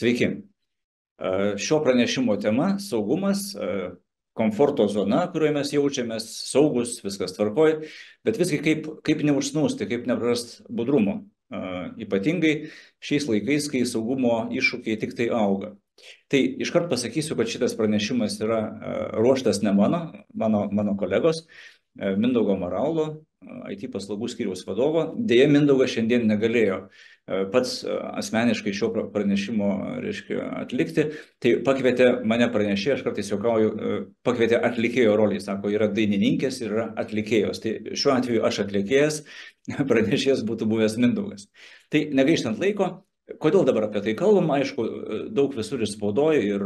Sveiki. Šio pranešimo tema - saugumas, komforto zona, kurioje mes jaučiamės saugus, viskas tvarkoj, bet visgi kaip neužsnūsti, kaip neprarast budrumo. Ypatingai šiais laikais, kai saugumo iššūkiai tik tai auga. Tai iškart pasakysiu, kad šitas pranešimas yra ruoštas ne mano kolegos, Mindaugo Maraulo, IT paslaugų skyriaus vadovo. Deja, Mindaugas šiandien negalėjo pats asmeniškai šio pranešimo atlikti, tai pakvietė mane pranešėją, aš kartais juokauju, pakvietė atlikėjo rolį, sako, yra dainininkės ir yra atlikėjos. Tai šiuo atveju aš atlikėjas, pranešėjas būtų buvęs Mindaugas. Tai negaištant laiko, kodėl dabar apie tai kalbam, aišku, daug visur ir spaudoje ir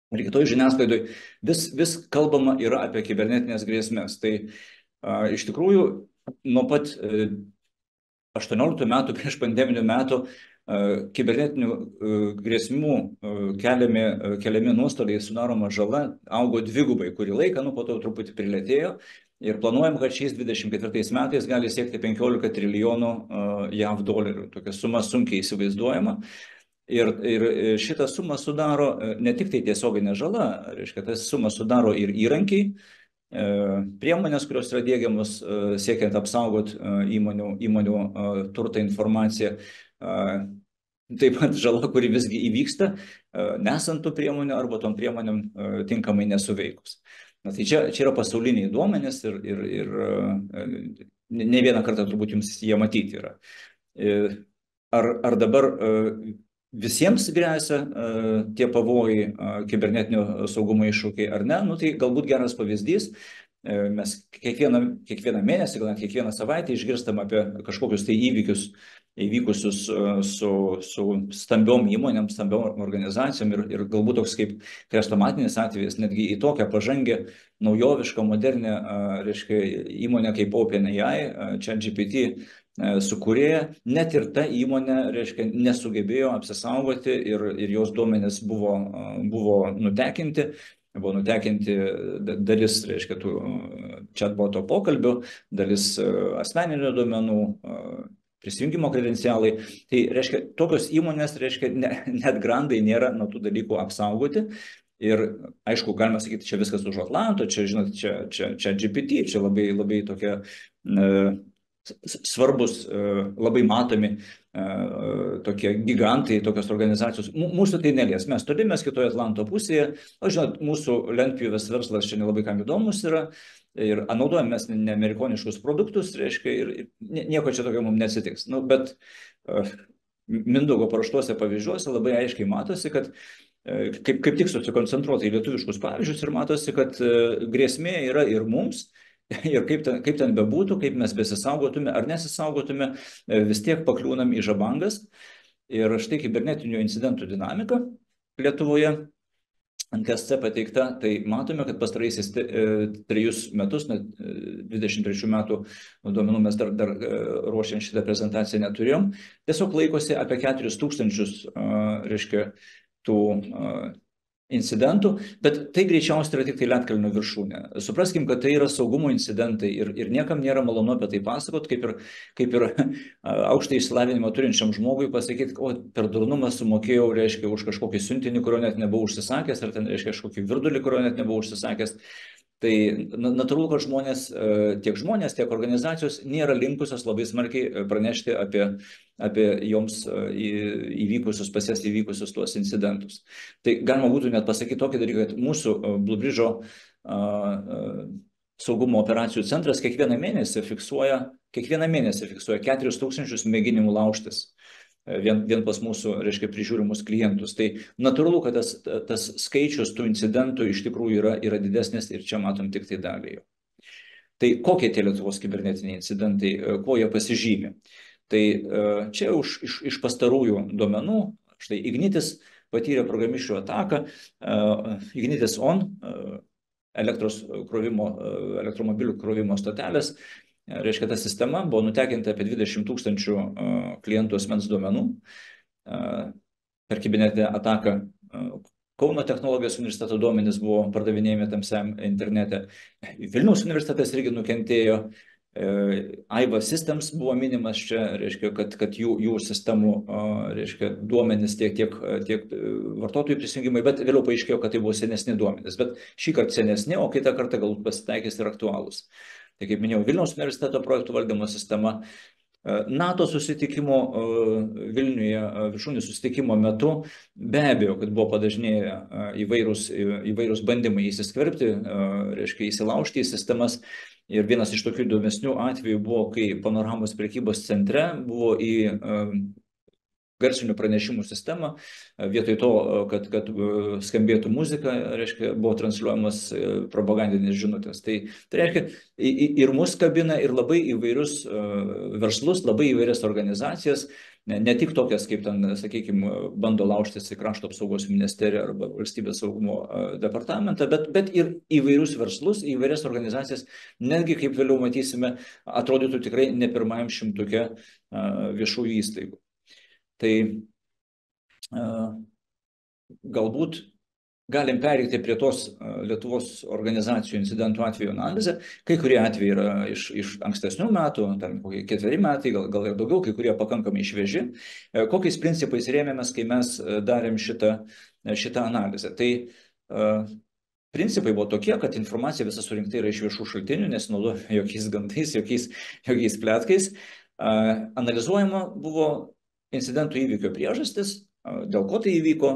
kitoj žiniasklaidoj vis kalbama yra apie kibernetinės grėsmės. Tai iš tikrųjų nuo pat 18 metų, prieš pandeminių metų, kibernetinių grėsmių keliami nuostoliai, sudaroma žala augo dvigubai kurį laiką, po to truputį prilėtėjo ir planuojam, kad šiais 24 metais gali siekti 15 trilijonų JAV dolerių. Tokia suma sunkiai įsivaizduojama. Ir šitą sumą sudaro ne tik tai tiesioginė žala, reiškia, tas sumą sudaro ir įrankiai, priemonės, kurios yra diegiamos siekiant apsaugoti įmonių turtą, informaciją, taip pat žala, kuri visgi įvyksta, nesant tų priemonių arba tom priemonėm tinkamai nesuveikus. Tai čia yra pasauliniai duomenys ir ne vieną kartą turbūt jums jie matyti yra. Ar dabar visiems grėsia tie pavojai, kibernetinio saugumo iššūkiai ar ne? Tai galbūt geras pavyzdys. Mes kiekvieną mėnesį, gal net kiekvieną savaitę išgirstam apie kažkokius tai įvykusius su stambiom įmonėm, stambiom organizacijom ir galbūt toks kaip chrestomatinis atvejis, netgi į tokią pažangę, naujovišką, modernę įmonę kaip OpenAI, ChatGPT sukūrėja, net ir ta įmonė, nesugebėjo apsisaugoti ir jos duomenys buvo nutekinti. Buvo nutekinti dalis, tų chatboto pokalbių, dalis asmeninių duomenų, prisijungimo kredencialai. Tai tokios įmonės, net grandai nėra nuo tų dalykų apsaugoti. Ir aišku, galima sakyti, čia viskas už Atlanto, čia, žinot, čia GPT, čia labai tokia svarbus, labai matomi tokie gigantai, tokios organizacijos. Mūsų tai nelies, mes toli, mes kitoje Atlanto pusėje, o žinot, mūsų lentpjūvės verslas čia nelabai kam įdomus yra ir naudojame mes ne amerikoniškus produktus, ir nieko čia tokio mums neatsitiks. Bet Mindaugo paraštuose pavyzdžiuose labai aiškiai matosi, kad kaip tik susikoncentruota į lietuviškus pavyzdžius ir matosi, kad grėsmė yra ir mums. Ir kaip ten bebūtų, kaip mes besisaugotume ar nesisaugotume, vis tiek pakliūnam į žabangas. Ir štai kibernetinių incidentų dinamika Lietuvoje NKSC pateikta, tai matome, kad pastaraisiais 3 metus, 23 metų duomenų mes dar ruošiant šitą prezentaciją neturėjom, tiesiog laikosi apie 4000 tų incidentų, bet tai greičiausiai yra tik tai ledkalnio viršūnė. Supraskim, kad tai yra saugumo incidentai ir niekam nėra malonu apie tai pasakot, kaip ir aukštą išsilavinimą turinčiam žmogui pasakyti, o per durnumą sumokėjau, už kažkokį siuntinį, kurio net nebuvau užsisakęs, ar ten, kažkokį virdulį, kurio net nebuvau užsisakęs. Tai natūralu, kad tiek organizacijos nėra linkusios labai smarkiai pranešti apie joms pas jas įvykusius tuos incidentus. Tai galima būtų net pasakyti tokį dalyką, kad mūsų Blue Bridge'o saugumo operacijų centras kiekvieną mėnesį fiksuoja 4000 mėginimų laužtis. Vien pas mūsų, prižiūrimus klientus. Tai natūralu, kad tas skaičius tų incidentų iš tikrųjų yra didesnis ir čia matom tik tai dalį jo. Tai kokie tie Lietuvos kibernetiniai incidentai, kuo jie pasižymi? Tai čia iš pastarųjų duomenų, štai Ignitis patyrė programišių ataką, Ignitis On, elektromobilių krovimo stotelės. Ta sistema buvo nutekinta apie 20 000 klientų asmens duomenų. Per kibernetinę ataką Kauno technologijos universiteto duomenys buvo pardavinėjami tamsiam internete. Vilniaus universitetas irgi nukentėjo. AIVA Systems buvo minimas čia, reiškia, kad jų sistemų, reiškia, duomenys tiek vartotojų prisijungimai, bet vėliau paaiškėjo, kad tai buvo senesni duomenys, bet šį kartą senesni, o kitą kartą galbūt pasitaikys ir aktualūs. Tai kaip minėjau, Vilniaus universiteto projektų valdymo sistema, NATO susitikimo Vilniuje, viršūnių susitikimo metu be abejo, kad buvo padažnėję įvairūs bandymai įsiskverbti, reiškia įsilaužti į sistemas. Ir vienas iš tokių įdomesnių atvejų buvo, kai Panoramos prekybos centre buvo į garsinių pranešimų sistemą, vietoj to, kad skambėtų muzika, reiškia, buvo transliuojamas propagandinės žinutės. Tai reiškia, ir mus kabina, ir labai įvairius verslus, labai įvairias organizacijas, ne tik tokias, kaip ten, sakykime, bando laužtis į Krašto apsaugos ministeriją arba Valstybės saugumo departamentą, bet ir įvairius verslus, įvairias organizacijas, netgi, kaip vėliau matysime, atrodytų tikrai ne pirmajam šimtuke viešųjų įstaigų. Tai galbūt galim pereiti prie tos Lietuvos organizacijų incidentų atvejų analizę. Kai kurie atvejai yra iš ankstesnių metų, ten kokie 4 metai, gal ir daugiau, kai kurie pakankamai švieži. Kokiais principais rėmėmės, kai mes darėm šitą analizę? Tai principai buvo tokie, kad informacija visa surinkta yra iš viešų šaltinių, nesinaudoja jokiais gandais, jokiais pletkais. Analizuojama buvo incidentų įvykio priežastis, dėl ko tai įvyko,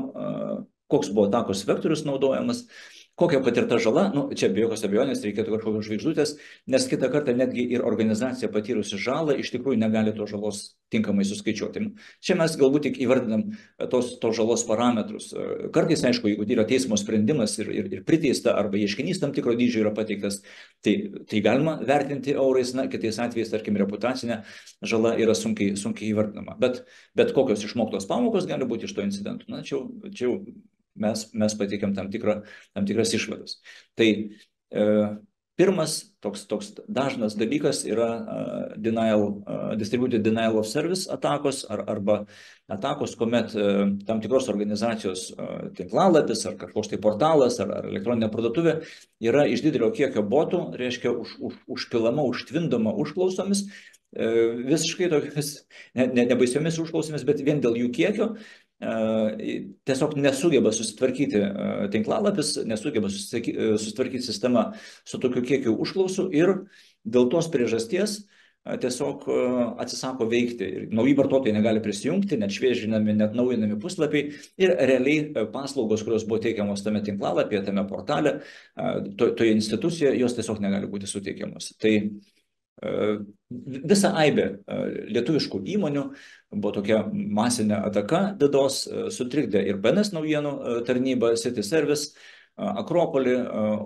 koks buvo atakos vektorius naudojamas, kokia patirta žala, čia be jokios abejonės reikėtų kažkokios žvaigždutės, nes kitą kartą netgi ir organizacija patyrusi žalą iš tikrųjų negali tos žalos tinkamai suskaičiuoti. Čia mes galbūt tik įvardinam tos žalos parametrus. Kartais, aišku, jeigu yra teismo sprendimas ir priteista arba ieškinys tam tikro dydžio yra pateiktas, tai galima vertinti eurais, kitais atvejais, tarkim, reputacinė žala yra sunkiai įvardinama. Bet kokios išmoktos pamokos gali būti iš to incidentų. Čia jau mes pateikėm tam tikras išvadas. Tai pirmas toks dažnas dalykas yra distributed denial of service atakos arba atakos, kuomet tam tikros organizacijos tinklalapis ar kažkoks tai portalas ar elektroninė parduotuvė yra iš didelio kiekio botų, reiškia užpilama, užtvindoma užklausomis, visiškai tokiamis nebaisiomis užklausomis, bet vien dėl jų kiekio tiesiog nesugeba susitvarkyti tinklalapis, nesugeba susitvarkyti sistema su tokiu kiekiu užklausų ir dėl tos priežasties tiesiog atsisako veikti. Ir nauji vartotojai negali prisijungti, net šviežinami, net naujinami puslapiai ir realiai paslaugos, kurios buvo teikiamos tame tinklalapyje, tame portale, toje institucijoje, jos tiesiog negali būti suteikiamos. Tai visa aibė lietuviškų įmonių buvo tokia masinė ataka DDoS, sutrikdė ir BNS naujienų tarnybą, City Service, Akropolį,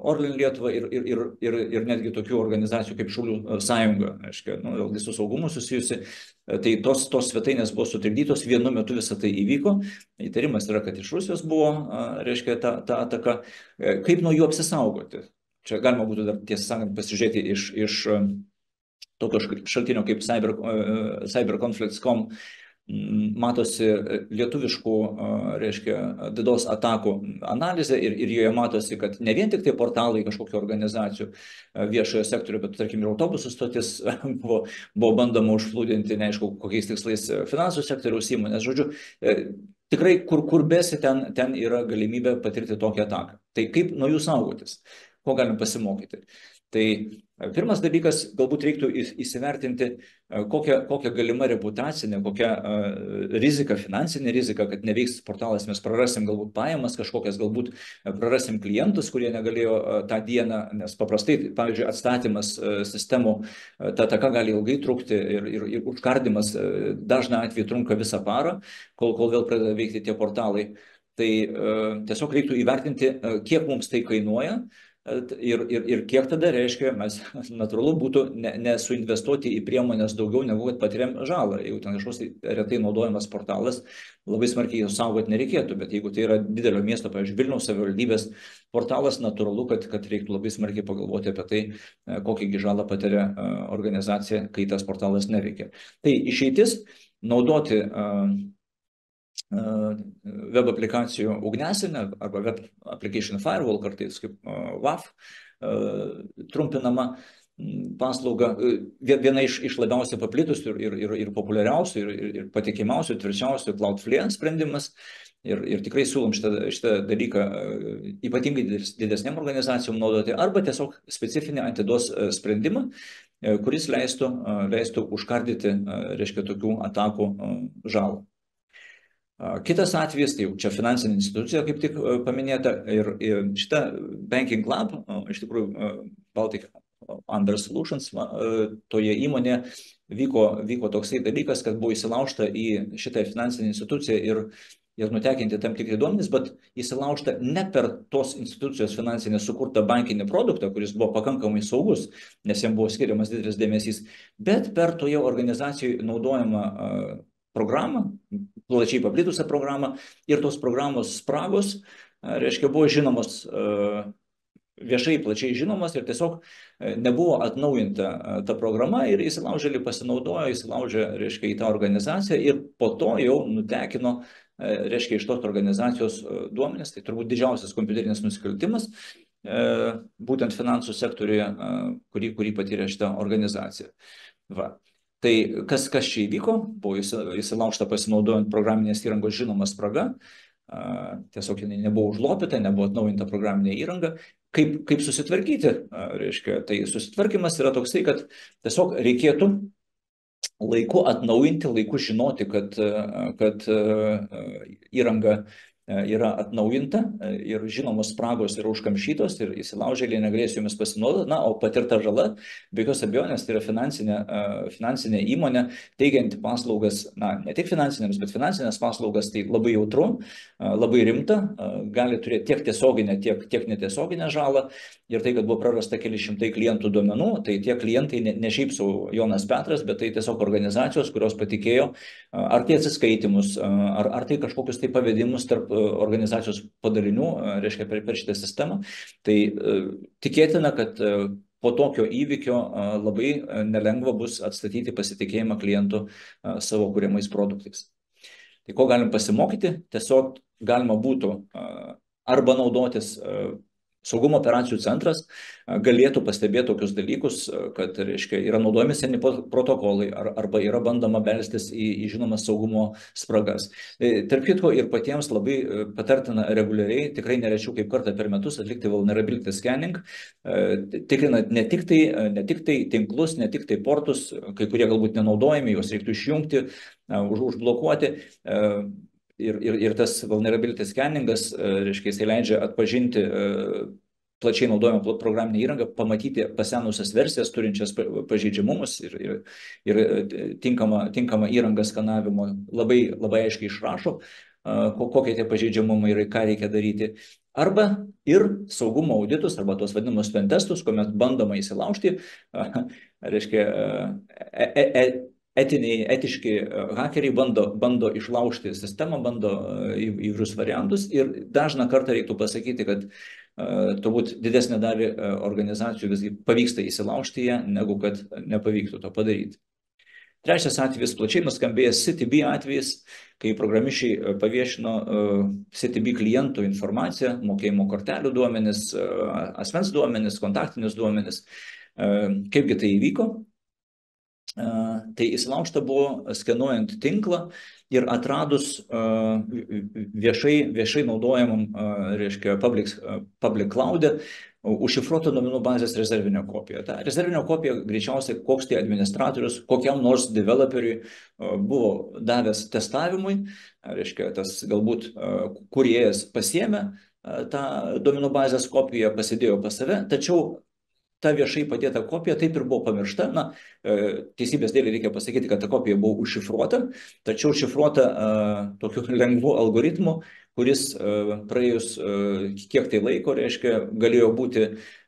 Orlen Lietuvą ir netgi tokių organizacijų kaip Šaulių sąjunga, aiškiai, dėl visų saugumų susijusi. Tai tos svetainės buvo sutrikdytos, vienu metu visą tai įvyko. Įtarimas yra, kad iš Rusijos buvo, reiškia, ta ataka. Kaip nuo jų apsisaugoti? Čia galima būtų dar, tiesą sakant, pasižiūrėti iš tokio šaltinio kaip cyberconflicts.com, matosi lietuviškų, reiškia, DDoS atakų analizė ir joje matosi, kad ne vien tik tai portalai kažkokių organizacijų viešojo sektorių, bet, tarkim, ir autobusų stotis buvo bandoma užplūdinti, neaišku, kokiais tikslais finansų sektoriaus įmonės. Žodžiu, tikrai kur besi, ten yra galimybė patirti tokią ataką. Tai kaip nuo jų saugotis? Ko galim pasimokyti? Tai pirmas dalykas, galbūt reiktų įsivertinti, kokia galima reputacinė, kokia rizika, finansinė rizika, kad neveiks portalas, mes prarasim galbūt pajamas kažkokias, galbūt prarasim klientus, kurie negalėjo tą dieną, nes paprastai, pavyzdžiui, atstatymas sistemų, ta ataka gali ilgai trukti ir užkardymas dažną atveju trunka visą parą, kol vėl pradeda veikti tie portalai. Tai tiesiog reiktų įvertinti, kiek mums tai kainuoja, ir kiek tada reiškia, mes natūralu būtų nesuinvestuoti į priemonės daugiau, negu kad patiriam žalą. Jeigu ten kažkoks retai naudojamas portalas, labai smarkiai saugoti nereikėtų, bet jeigu tai yra didelio miesto, pavyzdžiui, Vilniaus savivaldybės portalas, natūralu, kad reiktų labai smarkiai pagalvoti apie tai, kokią žalą patiria organizacija, kai tas portalas neveikia. Tai išeitis naudoti web aplikacijų ugnesinę arba web application firewall, kartais kaip WAF trumpinama, paslauga, viena iš labiausiai paplitusių ir populiariausių ir patikimiausių, tvirčiausių Cloudflare sprendimas. Ir tikrai siūlom šitą dalyką ypatingai didesnėm organizacijom naudoti arba tiesiog specifinį antidos sprendimą, kuris leistų užkardyti, reiškia, tokių atakų žalą. Kitas atvejis, tai jau čia finansinė institucija, kaip tik paminėta, ir šita Banking Lab, iš tikrųjų Baltic Under Solutions, toje įmonėje vyko toksai dalykas, kad buvo įsilaužta į šitą finansinę instituciją ir nutekinti tam tikri duomenys, bet įsilaužta ne per tos institucijos finansinės sukurtą bankinį produktą, kuris buvo pakankamai saugus, nes jam buvo skiriamas didelis dėmesys, bet per toje organizacijoje naudojamą programą, plačiai paplitusią programą, ir tos programos spragos, reiškia, buvo žinomos, viešai plačiai žinomas, ir tiesiog nebuvo atnaujinta ta programa ir įsilaužėliai pasinaudojo, įsilaužė, reiškia, į tą organizaciją ir po to jau nutekino, reiškia, iš tos organizacijos duomenis. Tai turbūt didžiausias kompiuterinis nusikaltimas būtent finansų sektoriuje, kurį patyrė šitą organizaciją. Va. Tai kas čia įvyko? Buvo įsilaužta pasinaudojant programinės įrangos žinoma spraga. Tiesiog jinai nebuvo užlopyta, nebuvo atnaujinta programinė įranga. Kaip susitvarkyti? Reiškia, tai susitvarkymas yra toksai, kad tiesiog reikėtų laiku atnaujinti, laiku žinoti, kad įranga yra atnaujinta ir žinomos spragos yra užkamšytos ir įsilaužėliai negalės jomis pasinaudoti. Na, o patirta žala, be jokios abejonės, tai yra finansinė įmonė, teikianti paslaugas, na, ne tik finansinėms, bet finansinės paslaugas, tai labai jautru, labai rimta, gali turėti tiek tiesioginę, tiek netiesioginę žalą. Ir tai, kad buvo prarasta keli šimtai klientų duomenų, tai tie klientai ne šiaip sau Jonas Petras, bet tai tiesiog organizacijos, kurios patikėjo ar tai atsiskaitimus, ar tai kažkokius tai pavedimus tarp organizacijos padalinių, reiškia, per šitą sistemą. Tai tikėtina, kad po tokio įvykio labai nelengva bus atstatyti pasitikėjimą klientų savo kuriamais produktais. Tai ko galim pasimokyti? Tiesiog galima būtų arba naudotis Saugumo operacijų centras galėtų pastebėti tokius dalykus, kad, reiškia, yra naudojami seni protokolai arba yra bandoma belstis į žinomas saugumo spragas. Tarp kitko, ir patiems labai patartina reguliariai, tikrai nerečiau kaip kartą per metus, atlikti vulnerability scanning, tikrinant ne tik tai tinklus, ne tik tai portus, kai kurie galbūt nenaudojami, juos reiktų išjungti, užblokuoti. Ir tas vulnerability scanningas, reiškia, jisai leidžia atpažinti plačiai naudojamą programinę įrangą, pamatyti pasenusias versijas turinčias pažeidžiamumus ir tinkamą įrangą skanavimo labai aiškiai išrašo, kokie tie pažeidžiamumai yra, ką reikia daryti. Arba ir saugumo auditus, arba tos vadinamus pentestus, kuomet bandoma įsilaužti, reiškia, etiški hakeriai bando išlaužti sistemą, bando įvairius variantus, ir dažną kartą reiktų pasakyti, kad turbūt didesnė dalį organizacijų visgi pavyksta įsilaužti ją, negu kad nepavyktų to padaryti. Trečias atvejis, plačiai nuskambėjęs CTB atvejis, kai programišiai paviešino CTB klientų informaciją, mokėjimo kortelių duomenis, asmens duomenis, kontaktinius duomenis. Kaipgi tai įvyko? Tai įsilaužta buvo skenuojant tinklą ir atradus viešai naudojamam, reiškia, public cloud'e užšifruotą duomenų bazės rezervinę kopiją. Ta rezervinė kopija greičiausiai koks tai administratorius kokiam nors developeriui buvo davęs testavimui, reiškia, tas galbūt kūrėjas pasiėmė tą duomenų bazės kopiją, pasidėjo pas save, tačiau ta viešai padėta kopija taip ir buvo pamiršta. Na, teisybės dėlei reikia pasakyti, kad ta kopija buvo užšifruota, tačiau šifruota tokiu lengvu algoritmu, kuris praėjus kiek tai laiko, reiškia, galėjo būti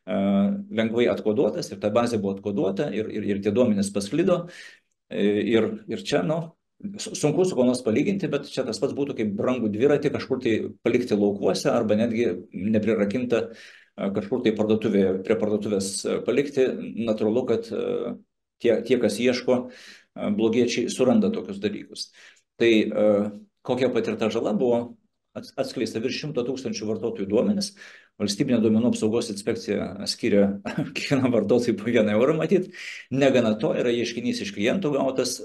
lengvai atkoduotas, ir ta bazė buvo atkoduota, ir tie duomenys pasklido. Ir čia, sunku su kuo nors palyginti, bet čia tas pats būtų kaip brangų dviratį kažkur tai palikti laukuose, arba netgi neprirakinta kažkur tai prie parduotuvės palikti. Natūralu, kad tie, kas ieško, blogiečiai suranda tokius dalykus. Tai kokia patirta žala buvo? atskleista virš 100 000 vartotojų duomenis. Valstybinė duomenų apsaugos inspekcija skiria kiekvienam vartotojui po 1 eurą matyti. Negana to yra ieškinys iš klientų gautas,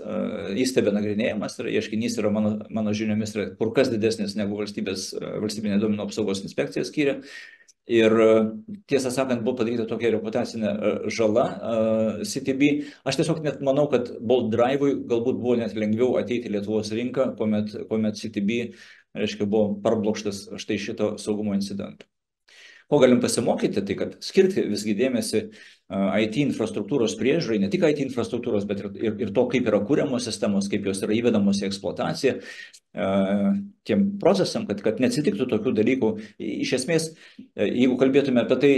jis tebenagrinėjamas ir ieškinys yra mano žiniomis yra kur kas didesnis negu valstybinė duomenų apsaugos inspekcija skiria. Ir tiesą sakant, buvo padaryta tokia reputacinė žala CTB. Aš tiesiog net manau, kad Bolt Drive'ui galbūt buvo net lengviau ateiti į Lietuvos rinką, kuomet CTB, reiškia, buvo parblokštas štai šito saugumo incidentų. Ko galim pasimokyti, tai kad skirti visgi dėmesį IT infrastruktūros priežiūrai, ne tik IT infrastruktūros, bet ir to, kaip yra kūriamos sistemos, kaip jos yra įvedamos į eksploataciją, tiem procesam, kad neatsitiktų tokių dalykų. Iš esmės, jeigu kalbėtume apie tai,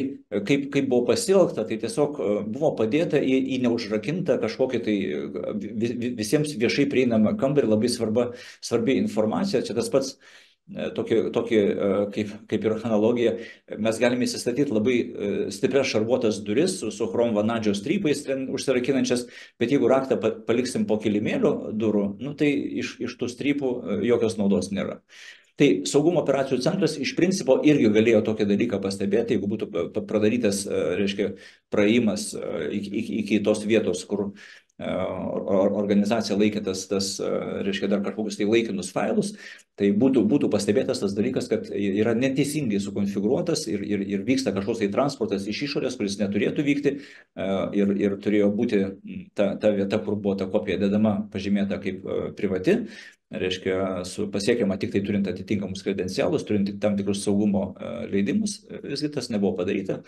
kaip buvo pasielgta, tai tiesiog buvo padėta į neužrakintą kažkokį tai visiems viešai prieinamą kambarį, labai svarbi informacija. Čia tas pats tokį kaip ir analogija, mes galime įsistatyti labai stiprias šarvuotas duris su chromo-vanadžio strypais užsirakinančias, bet jeigu raktą paliksim po kilimėliu durų, nu, tai iš tų strypų jokios naudos nėra. Tai saugumo operacijų centras iš principo irgi galėjo tokį dalyką pastebėti, jeigu būtų pradarytas, reiškia, praėjimas iki tos vietos, kur organizacija laikė tas, reiškia, dar kažkokius tai laikinus failus, tai būtų pastebėtas tas dalykas, kad yra neteisingai sukonfigūruotas ir vyksta kažkoks tai transportas iš išorės, kuris neturėtų vykti ir turėjo būti ta vieta, kur buvo ta kopija dedama, pažymėta kaip privati, reiškia, pasiekiama tik tai turint atitinkamus kredencialus, turint tam tikrus saugumo leidimus, visgi tas nebuvo padaryta.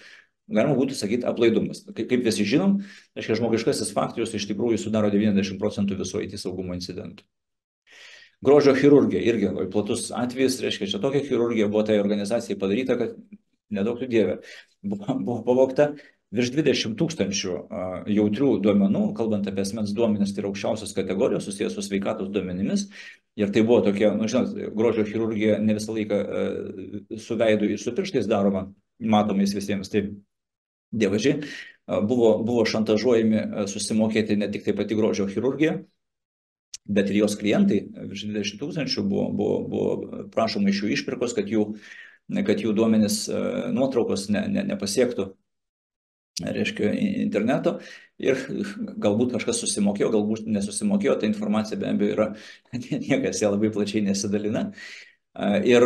Galima būtų sakyti aplaidumas. Kaip visi žinom, reiškia, žmogiškasis faktorius iš tikrųjų sudaro 90% viso IT saugumo incidentų. Grožio chirurgija irgi labai platus atvejis, reiškia, čia tokia chirurgija buvo tai organizacijai padaryta, kad nedaug tų dievė buvo pavogta virš 20 000 jautrių duomenų, kalbant apie asmens duomenis, tai yra aukščiausios kategorijos susijęs su sveikatos duomenimis. Ir tai buvo tokia, žinot, grožio chirurgija ne visą laiką su veidu ir su pirštais daroma, matomais visiems. Tai dievažiai buvo šantažuojami susimokėti ne tik tai pati grožio chirurgija, bet ir jos klientai, virš 20 000 buvo prašoma iš jų išpirkos, kad jų duomenis nuotraukos nepasiektų, reiškia, interneto, ir galbūt kažkas susimokėjo, galbūt nesusimokėjo, ta informacija be abejo yra, niekas ją labai plačiai nesidalina. Ir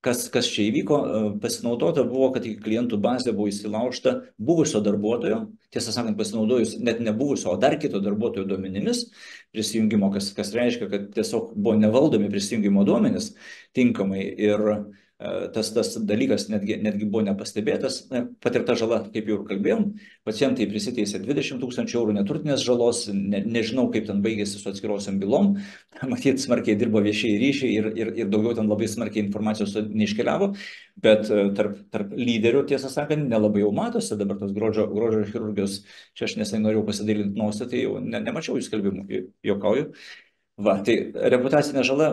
kas čia įvyko, pasinaudota buvo, kad į klientų bazę buvo įsilaužta buvusio darbuotojo, tiesą sakant, pasinaudojus net ne buvusio, o dar kito darbuotojo duomenimis prisijungimo, kas reiškia, kad tiesiog buvo nevaldomi prisijungimo duomenys tinkamai ir tas dalykas netgi buvo nepastebėtas. Patirta žala, kaip jau ir kalbėjom, pacientai prisiteisė 20 000 eurų neturtinės žalos, nežinau, kaip ten baigėsi su atskirosiam bylom, matyt, smarkiai dirbo viešieji ryšiai ir daugiau ten labai smarkiai informacijos neiškeliavo, bet tarp lyderių, tiesą sakant, nelabai jau matosi dabar tos grožio chirurgijos, čia aš nesai norėjau pasidalinti nosį, tai jau nemačiau jų skelbimų, juokauju. Va, tai reputacinė žala,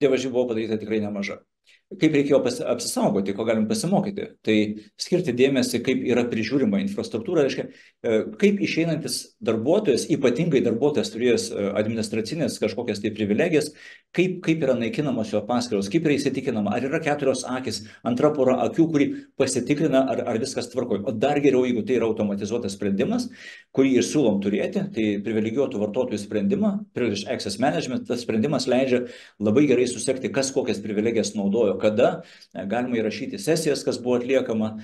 dievaži, buvo padaryta tikrai nemaža. Kaip reikėjo apsisaugoti, ko galim pasimokyti? Tai skirti dėmesį, kaip yra prižiūrima infrastruktūra, reiškia, kaip išeinantis darbuotojas, ypatingai darbuotojas turėjęs administracinės kažkokias tai privilegijas, kaip yra naikinamos jo paskyros, kaip yra įsitikinama, ar yra 4 akys, antra pora akių, kuri pasitikrina, ar viskas tvarkoja. O dar geriau, jeigu tai yra automatizuotas sprendimas, kurį ir siūlom turėti, tai privilegijuotų vartotojų sprendimą, privileged access management, tas sprendimas leidžia labai gerai susekti, kas kokias privilegijas naudojo, kada, galima įrašyti sesijas, kas buvo atliekama,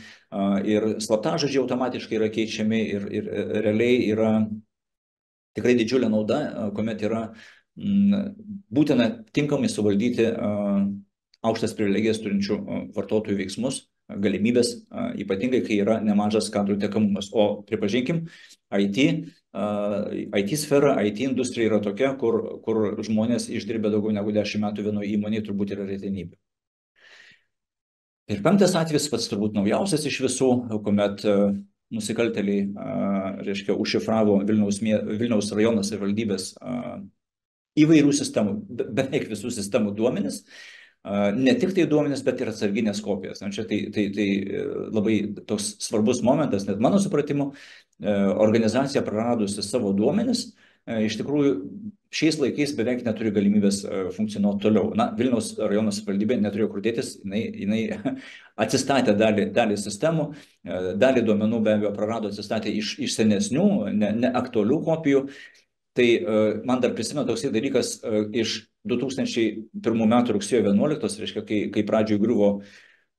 ir slaptažodžiai automatiškai yra keičiami ir realiai yra tikrai didžiulė nauda, kuomet yra būtina tinkamai suvaldyti aukštas privilegijas turinčių vartotojų veiksmus, galimybės, ypatingai, kai yra nemažas kadrų tekamumas. O pripažinkim, IT sfera, IT industrija yra tokia, kur žmonės išdirbę daugiau negu 10 metų vienoje įmonėje turbūt yra retenybė. Ir 5. atvejis, pats turbūt naujausias iš visų, kuomet nusikaltėliai, reiškia, užšifravo Vilniaus rajono savivaldybės įvairių sistemų, beveik visų sistemų duomenis, ne tik tai duomenis, bet ir atsarginės kopijas. Čia tai labai toks svarbus momentas, net mano supratimu, organizacija praradusi savo duomenis, iš tikrųjų šiais laikais beveik neturi galimybės funkcionuoti toliau. Na, Vilniaus rajono savivaldybė neturėjo kur dėtis, jinai atsistatė dalį sistemų, dalį duomenų be abejo prarado, atsistatė iš senesnių, neaktualių kopijų. Tai man dar prisimena toksai dalykas iš 2001 metų rugsėjo 11, reiškia, kai pradžioj griuvo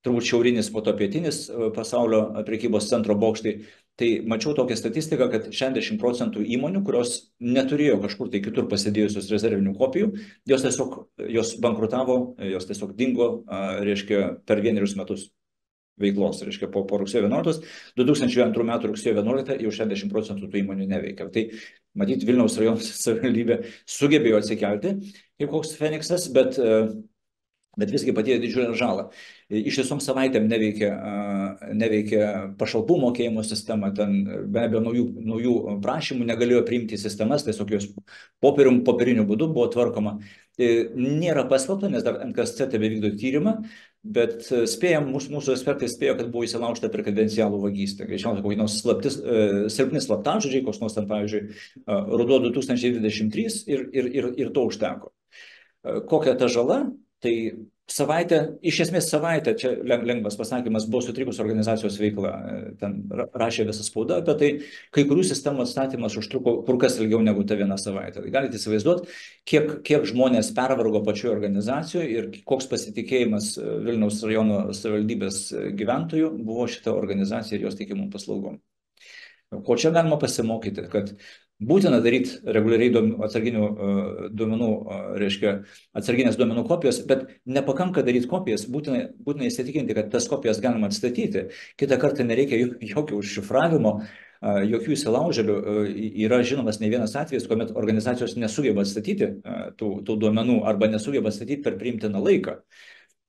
turbūt šiaurinis, po to pietinis pasaulio prekybos centro bokštai. Tai mačiau tokią statistiką, kad 60% įmonių, kurios neturėjo kažkur tai kitur pasidėjusios rezervinių kopijų, jos bankrutavo, jos tiesiog dingo, reiškia, per 1 metus veiklos, reiškia, po rugsėjo 11, 2002 metų rugsėjo 11 jau 60% tų įmonių neveikia. Tai matyt, Vilniaus rajono savivaldybė sugebėjo atsikelti kaip koks Feniksas, bet visgi patyrė didžiulę žalą. Ištisom savaitėm neveikia pašalpų mokėjimo sistema, ten be abejo naujų prašymų negalėjo priimti sistemas, tiesiog jos popieriniu būdu buvo tvarkoma. Nėra paskelbta, nes dar NKSC tebevykdo tyrimą, bet spėjam, mūsų ekspertai spėjo, kad buvo įsilaužta per kredencialų vagystę. Greičiausiai kokie nors silpni slaptažodžiai, koks nors ten, pavyzdžiui, ruduo 2023 ir to užteko. Kokia ta žala? Tai iš esmės savaitę, čia lengvas pasakymas, buvo sutrikus organizacijos veikla. Ten rašė visą spaudą apie tai, kai kurių sistemų atstatymas užtruko kur kas ilgiau negu ta 1 savaitė. Tai galite įsivaizduoti, kiek žmonės pervargo pačioje organizacijoje ir koks pasitikėjimas Vilniaus rajono savivaldybės gyventojų buvo šita organizacija ir jos teikimų paslaugom. Ko čia galima pasimokyti, kad būtina daryti reguliariai atsarginių duomenų, reiškia, atsarginės duomenų kopijos, bet nepakanka daryti kopijas, būtina įsitikinti, kad tas kopijas galima atstatyti. Kitą kartą nereikia jokio užšifravimo, jokių įsilaužėlių. Yra žinomas ne vienas atvejis, kuomet organizacijos nesugeba atstatyti tų duomenų arba nesugeba atstatyti per priimtiną laiką.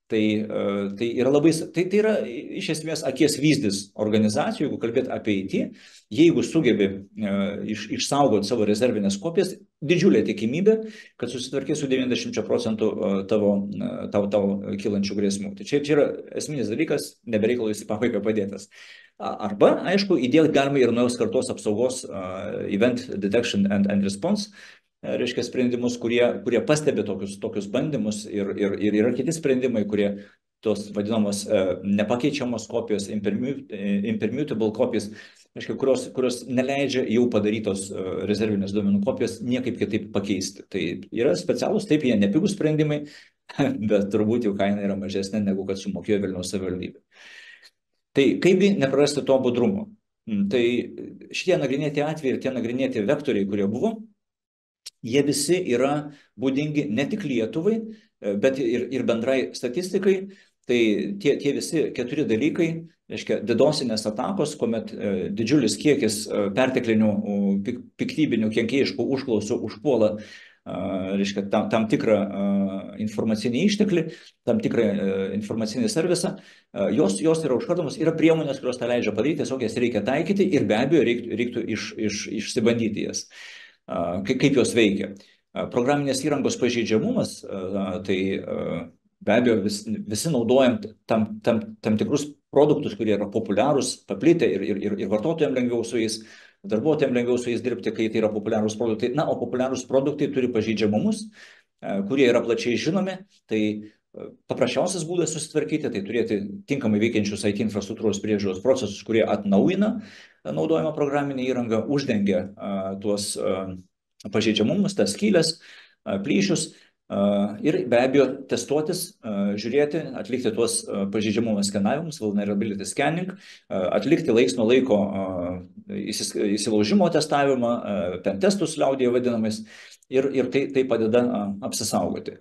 Tai yra iš esmės akies vyzdys organizacijų, jeigu kalbėt apie IT, jeigu sugebi išsaugoti savo rezervinės kopijas, didžiulė tikimybė, kad susitvarkės su 90% tavo kylančių grėsmių. Tai čia yra esminis dalykas, nebereikalo į pabaigą padėtas. Arba, aišku, įdėti galima ir naujos kartos apsaugos Event Detection and Response, reiškia, sprendimus, kurie pastebi tokius bandymus ir yra kiti sprendimai, kurie tos vadinamos nepakeičiamos kopijos, impermutable kopijos, reiškia, kurios neleidžia jau padarytos rezervinės duomenų kopijos niekaip kitaip pakeisti. Tai yra specialūs, taip, jie nepigūs sprendimai, bet turbūt jų kaina yra mažesnė negu kad sumokėjo Vilniaus savivaldybė. Tai kaipgi neprarasti to budrumo? Tai šitie nagrinėti atvejai ir tie nagrinėti vektoriai, kurie buvo, jie visi yra būdingi ne tik Lietuvai, bet ir bendrai statistikai. Tai tie visi 4 dalykai, reiškia, didosinės atakos, kuomet didžiulis kiekis perteklinių piktybinių kenkėjiškų užklausų užpuola, reiškia, tam tikrą informacinį išteklį, tam tikrą informacinį servisą, jos yra užkardomos, yra priemonės, kurios tą leidžia padaryti, tiesiog jas reikia taikyti ir be abejo reiktų išsibandyti jas. Kaip jos veikia. Programinės įrangos pažeidžiamumas, tai be abejo visi naudojam tam tikrus produktus, kurie yra populiarūs, paplitę ir vartotojams lengviau su jais, darbuotojams lengviau su jais dirbti, kai tai yra populiarūs produktai. Na, o populiarūs produktai turi pažeidžiamumus, kurie yra plačiai žinomi. Tai paprasčiausias būdas susitvarkyti, tai turėti tinkamai veikiančius IT infrastruktūros priežiūros procesus, kurie atnaujina naudojama programinė įranga, uždengia tuos pažeidžiamumus, tas skylės, plyšius ir be abejo testuotis, žiūrėti, atlikti tuos pažeidžiamumo skenavimus, vulnerability scanning, atlikti laiks nuo laiko įsilaužimo testavimą, pentestus liaudyje vadinamais ir tai padeda apsisaugoti.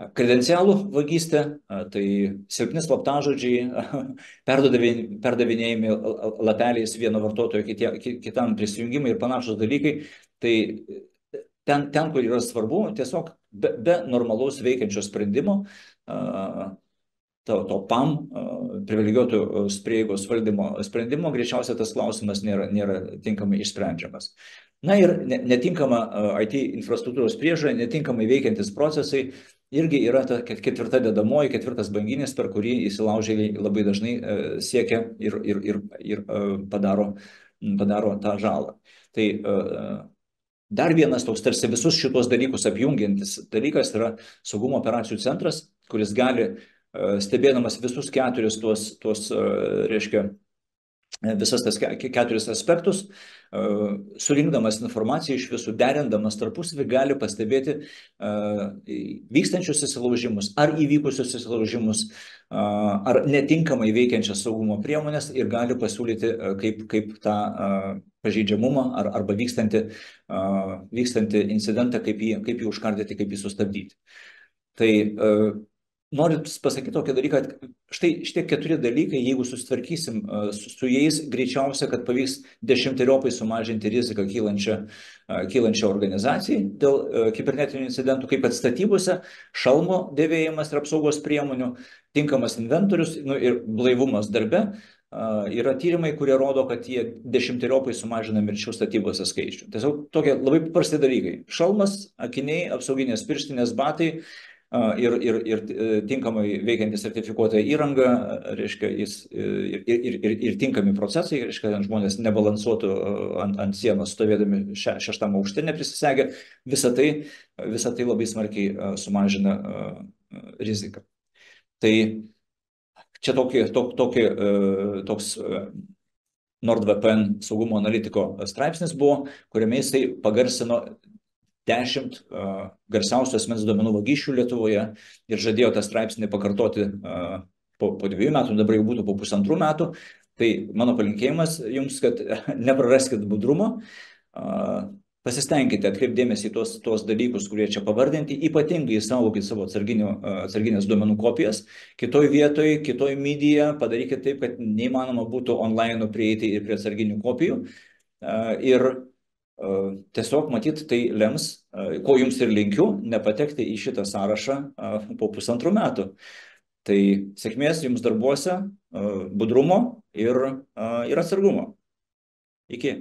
Kredencialų vagystė, tai silpni slaptažodžiai, perdavinėjami lapeliais vieno vartotojo kitam prisijungimai ir panašus dalykai. Tai ten, kur yra svarbu, tiesiog be normalaus veikiančio sprendimo, to PAM, privilegijuotų prieigos valdymo sprendimo, greičiausiai tas klausimas nėra tinkamai išsprendžiamas. Na ir netinkama IT infrastruktūros priežiūra, netinkamai veikiantis procesai irgi yra ta 4. dedamoji, 4. banginis, per kurį įsilaužėliai labai dažnai siekia ir padaro tą žalą. Tai Dar vienas toks tarsi visus šitos dalykus apjungiantis dalykas yra saugumo operacijų centras, kuris gali, stebėdamas visus keturis reiškia, visas tas keturis aspektus, surinkdamas informaciją iš visų, derindamas tarpusavį, gali pastebėti vykstančius įsilaužimus, ar įvykusius įsilaužimus, ar netinkamai veikiančias saugumo priemonės ir gali pasiūlyti, kaip tą pažeidžiamumą arba vykstantį incidentą, kaip jį užkardyti, kaip jį sustabdyti. Tai noriu pasakyti tokį dalyką, kad štai šitie 4 dalykai, jeigu susitvarkysim su jais, greičiausia, kad pavyks 10-eriopai sumažinti riziką kylančią organizacijai dėl kibernetinių incidentų, kaip kad statybose šalmo dėvėjimas ir apsaugos priemonių, tinkamas inventorius ir blaivumas darbe. Yra tyrimai, kurie rodo, kad jie 10-eriopai sumažina mirčių statybose skaičių. Tiesiog tokie labai paprasti dalykai. Šalmas, akiniai, apsauginės pirštinės, batai ir tinkamai veikianti sertifikuota įranga, reiškia, ir tinkami procesai, reiškia, žmonės nebalansuotų ant sienos stovėdami 6. aukšte neprisisegę, visa tai labai smarkiai sumažina riziką. Tai čia toks NordVPN saugumo analitiko straipsnis buvo, kuriame jisai pagarsino 10 garsiausių asmens duomenų vagysčių Lietuvoje ir žadėjo tą straipsnį pakartoti po 2 metų, dabar jau būtų po 1,5 metų. Tai mano palinkėjimas jums, kad nepraraskit budrumo, pasistengkite atkreipdėmėsi į tuos dalykus, kurie čia pavardinti, ypatingai saugokit savo atsarginės duomenų kopijas, kitoj vietoj, kitoj media, padarykit taip, kad neįmanoma būtų online prieiti ir prie atsarginių kopijų. Ir tiesiog matyt, tai lems, ko jums ir linkiu, nepatekti į šitą sąrašą po 1,5 metų. Tai sėkmės jums darbuose, budrumo ir atsargumo. Iki.